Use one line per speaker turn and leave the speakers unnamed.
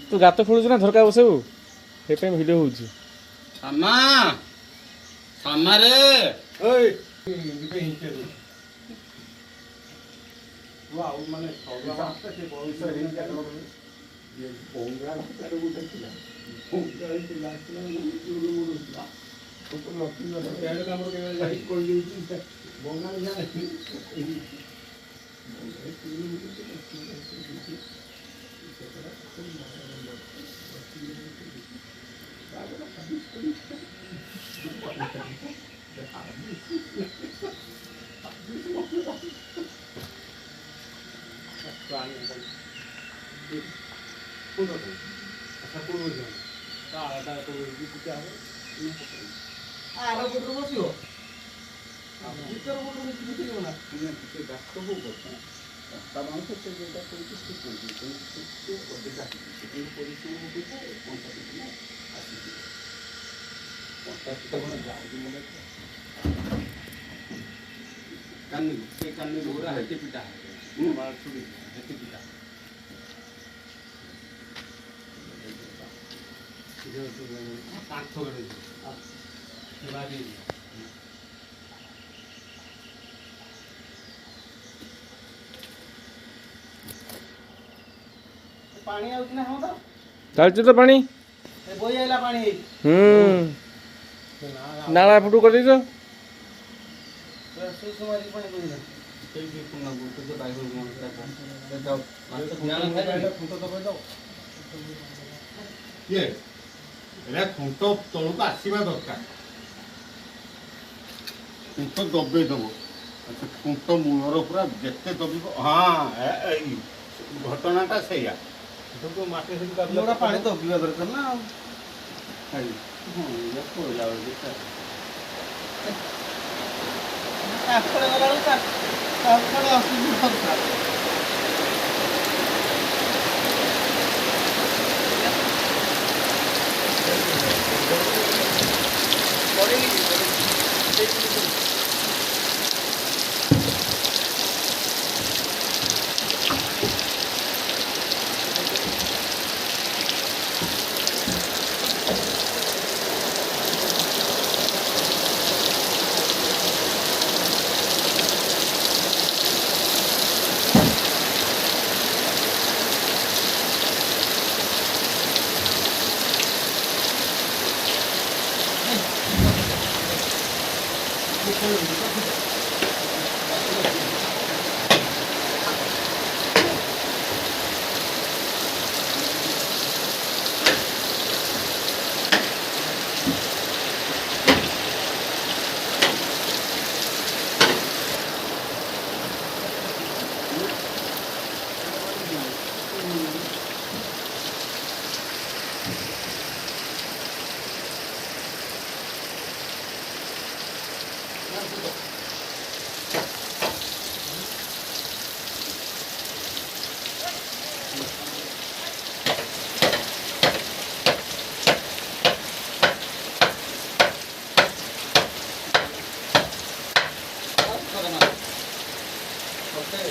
तू गात खोलुଛୁ ନା ଝରକା ବସେଇବୁ ସେଇପାଇଁ ଭିଡ଼ିଓ ହେଉଛି।
ସାମା ସାମାରେ
पानी आउछ ना हम तो
ଚାଲିଛି ତ ପାଣି।
ए बोई आइला पानी
ନାଳା ଫୁଟୁ କରିଦେଇଛ।
सुसुमारी पानी बोई ना
खुंट तलक आसवा दरकार खुंट दबे दब खुंट मूलर पूरा जिते दबिब हाँ घटनाटा से
पानी तो पीवा दरकार ना आखड़े वाला का आखड़े असुविधा दरकार
Okay,